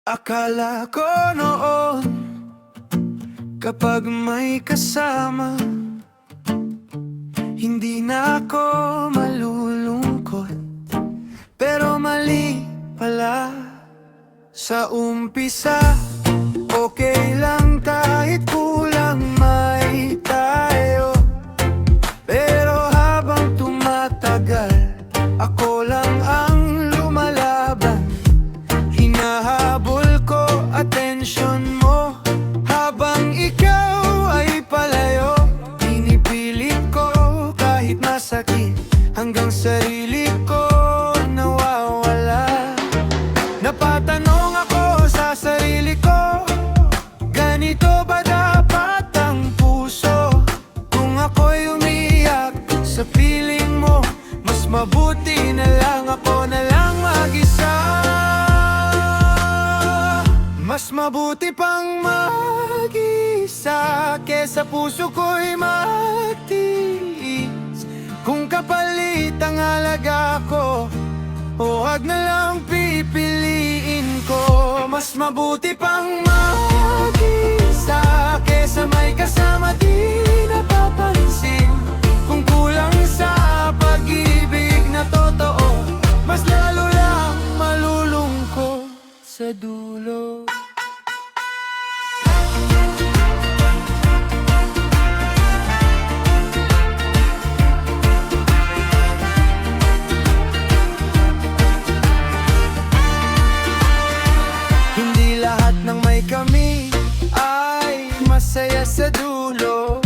Akala ko noon, kapag may kasama, hindi na ako malulungkot. Pero mali pala, sa umpisa okay lang kahit kulang may tayo. Pero habang tumatagal, ako lang ang lumalaban. Hinahabol ko atensyon mo habang ikaw ay palayo. Pinipilit ko kahit masakit, hanggang sarili ko nawawala. Napatanong ako sa sarili ko, ganito ba dapat ang puso? Kung ako'y umiyak sa piling mo, mas mabuti na lang ako na lang mag-isa. Mas mabuti pang mag-isa kesa puso ko'y magtiis. Kung kapalit ang halaga ko, huwag na lang pipiliin ko. Mas mabuti pang mag-isa kesa may kasama di napapansin. Kung kulang sa pag-ibig na totoo, mas lalo lang malulungkot sa dulo. Lahat ng may kami ay masaya sa dulo.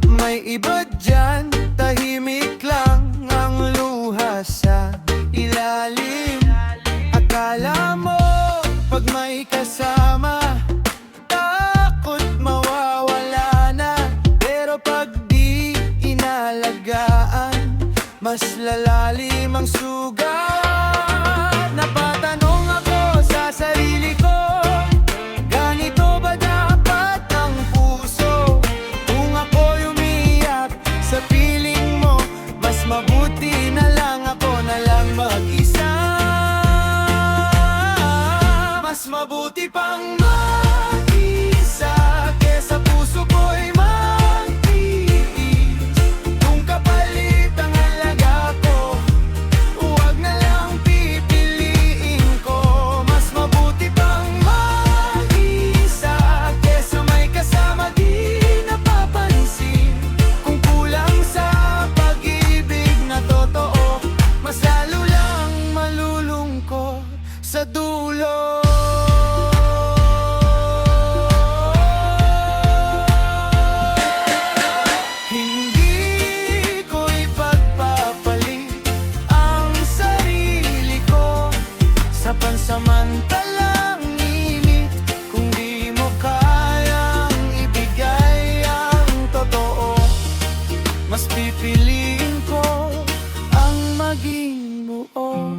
May iba dyan, tahimik lang ang luha sa ilalim. Akala mo pag may kasama, takot mawawala na. Pero pag di inalagaan, mas lalalim ang sugat. Napatanong ako sa sarili ko, ganito ba dapat ang puso? Kung ako'y umiyak sa piling mo, mas mabuti na lang ako na lang mag-isa. Mas mabuti pang mag-isa kesa puso ko'y magtiis. Kung kapalit ang halaga ko, huwag na lang pipiliin ko. Mas mabuti pang mag-isa kesa may kasama di napapansin. Kung kulang sa pag-ibig na totoo, mas lalo lang malulungkot sa dulo. Hindi ko ipagpapalit ang sarili ko sa pansamantalang init. Kung di mo kayang ibigay ang totoo, mas pipiliin ko ang maging buo.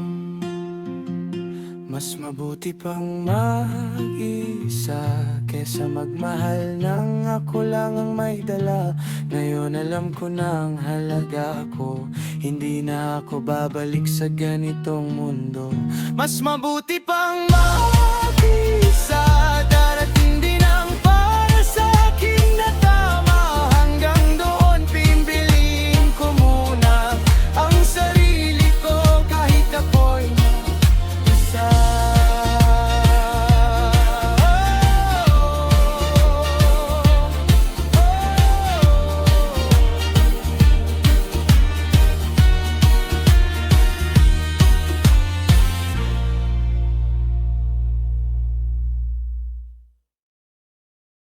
Mas mabuti pang mag-isa kesa magmahal nang ako lang ang may dala. Ngayon alam ko na ang halaga ko, hindi na ako babalik sa ganitong mundo. Mas mabuti pang